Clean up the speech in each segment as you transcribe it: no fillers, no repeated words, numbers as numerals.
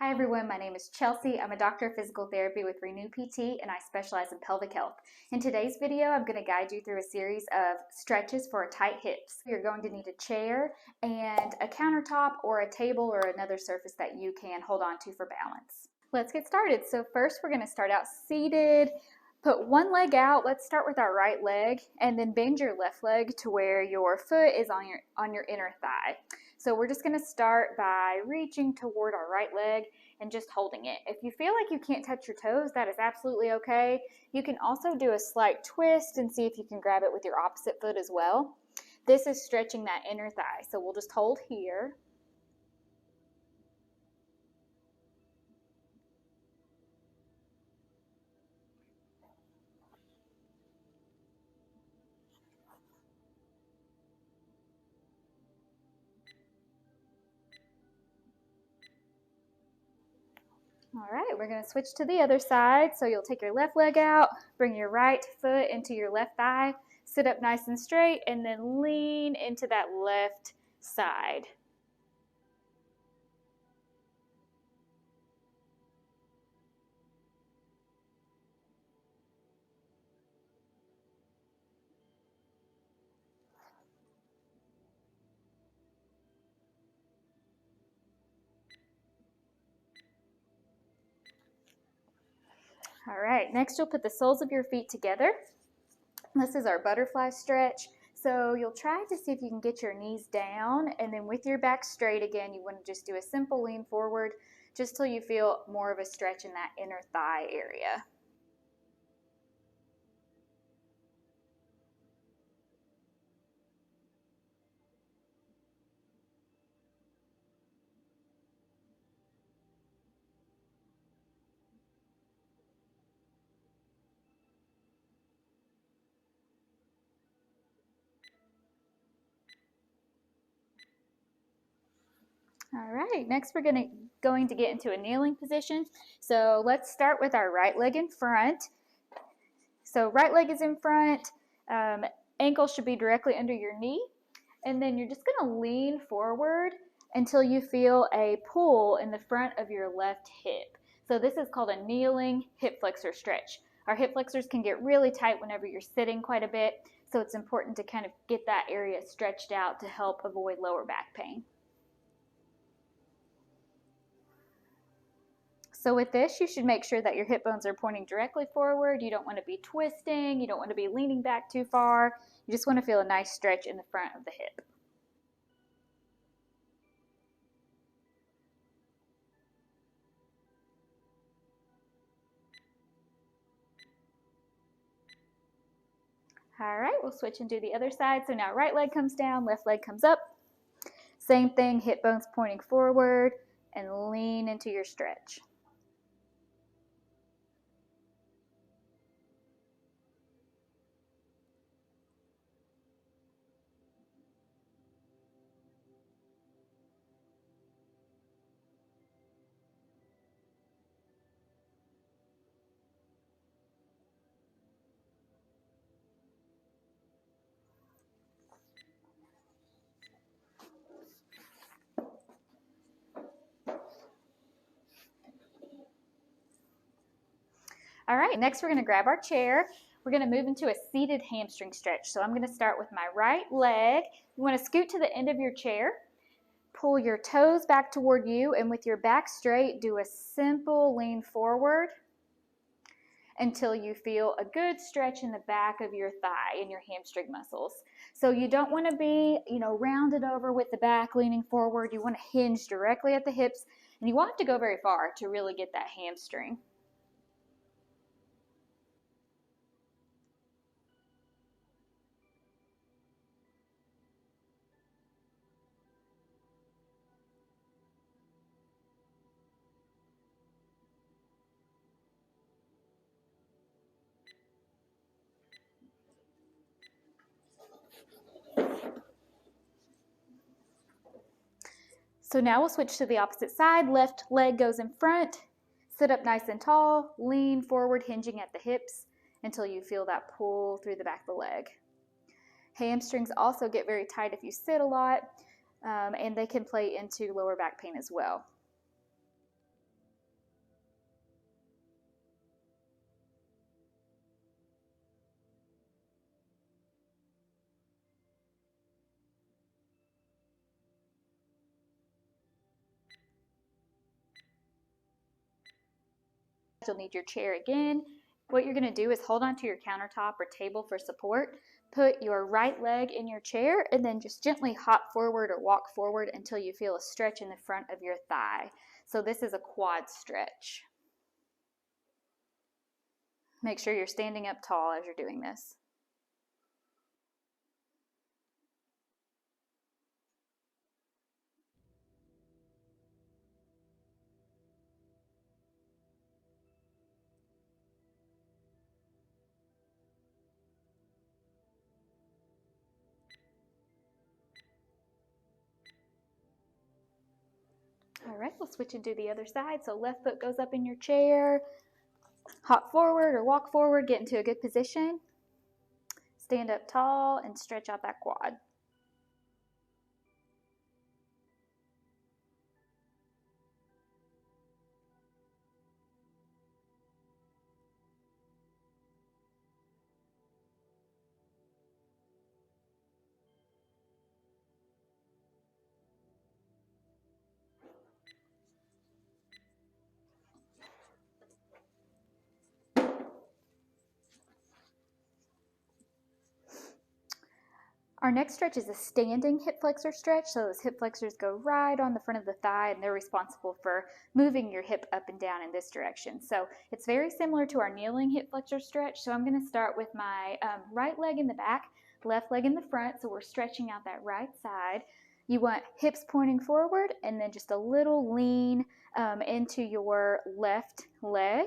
Hi everyone, my name is Chelsea. I'm a doctor of physical therapy with Renew PT and I specialize in pelvic health. In today's video, I'm going to guide you through a series of stretches for tight hips. You're going to need a chair and a countertop or a table or another surface that you can hold on to for balance. Let's get started. So first we're going to start out seated. Put one leg out. Let's start with our right leg and then bend your left leg to where your foot is on your inner thigh. So we're just going to start by reaching toward our right leg and just holding it. If you feel like you can't touch your toes, that is absolutely okay. You can also do a slight twist and see if you can grab it with your opposite foot as well. This is stretching that inner thigh. So we'll just hold here. All right, we're going to switch to the other side. So you'll take your left leg out, bring your right foot into your left thigh, sit up nice and straight, and then lean into that left side. All right, next you'll put the soles of your feet together. This is our butterfly stretch. So you'll try to see if you can get your knees down, and then with your back straight again, you want to just do a simple lean forward just till you feel more of a stretch in that inner thigh area. All right, next we're going to get into a kneeling position. So let's start with our right leg in front. So right leg is in front, ankle should be directly under your knee, and then you're just going to lean forward until you feel a pull in the front of your left hip. So this is called a kneeling hip flexor stretch. Our hip flexors can get really tight whenever you're sitting quite a bit, so it's important to kind of get that area stretched out to help avoid lower back pain. So with this, you should make sure that your hip bones are pointing directly forward. You don't want to be twisting. You don't want to be leaning back too far. You just want to feel a nice stretch in the front of the hip. All right, we'll switch and do the other side. So now right leg comes down, left leg comes up. Same thing, hip bones pointing forward and lean into your stretch. All right, next we're going to grab our chair. We're going to move into a seated hamstring stretch. So I'm going to start with my right leg. You want to scoot to the end of your chair. Pull your toes back toward you, and with your back straight, do a simple lean forward until you feel a good stretch in the back of your thigh and your hamstring muscles. So you don't want to be, rounded over with the back leaning forward. You want to hinge directly at the hips, and you want it to go very far to really get that hamstring. So now we'll switch to the opposite side. Left leg goes in front. Sit up nice and tall. Lean forward, hinging at the hips until you feel that pull through the back of the leg. Hamstrings also get very tight if you sit a lot, and they can play into lower back pain as well. You'll need your chair again. What you're going to do is hold onto your countertop or table for support. Put your right leg in your chair and then just gently hop forward or walk forward until you feel a stretch in the front of your thigh. So this is a quad stretch. Make sure you're standing up tall as you're doing this. All right, we'll switch into the other side. So left foot goes up in your chair, hop forward or walk forward, get into a good position. Stand up tall and stretch out that quad. Our next stretch is a standing hip flexor stretch. So those hip flexors go right on the front of the thigh and they're responsible for moving your hip up and down in this direction. So it's very similar to our kneeling hip flexor stretch. So I'm going to start with my right leg in the back, left leg in the front. So we're stretching out that right side. You want hips pointing forward and then just a little lean into your left leg.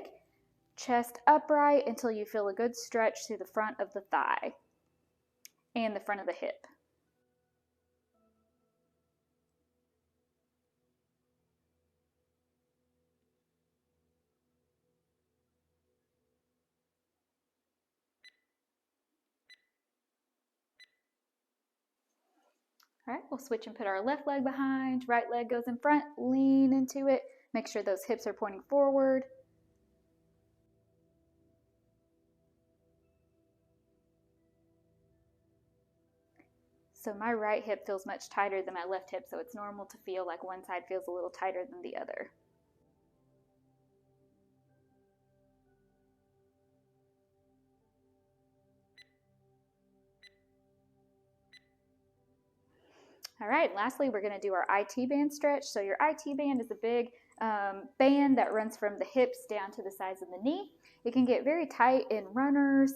Chest upright until you feel a good stretch through the front of the thigh and the front of the hip. All right, we'll switch and put our left leg behind, right leg goes in front, lean into it. Make sure those hips are pointing forward. So my right hip feels much tighter than my left hip, so it's normal to feel like one side feels a little tighter than the other. All right, lastly, we're gonna do our IT band stretch. So your IT band is a big band that runs from the hips down to the sides of the knee. It can get very tight in runners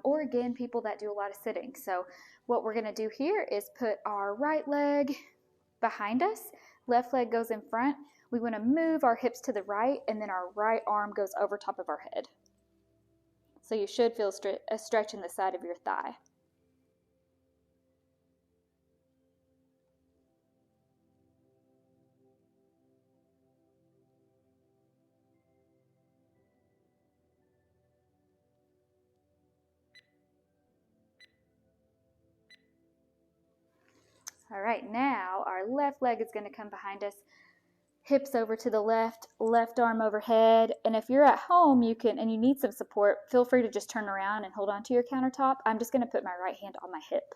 or again, people that do a lot of sitting. So what we're gonna do here is put our right leg behind us, left leg goes in front. We wanna move our hips to the right and then our right arm goes over top of our head. So you should feel a stretch in the side of your thigh. All right, now our left leg is going to come behind us, hips over to the left, left arm overhead. And if you're at home, you can, and you need some support, feel free to just turn around and hold on to your countertop. I'm just going to put my right hand on my hip.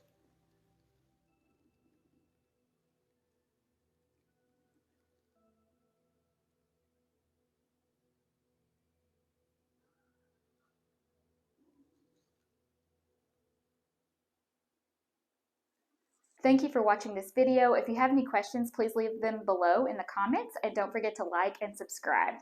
Thank you for watching this video. If you have any questions, please leave them below in the comments and don't forget to like and subscribe.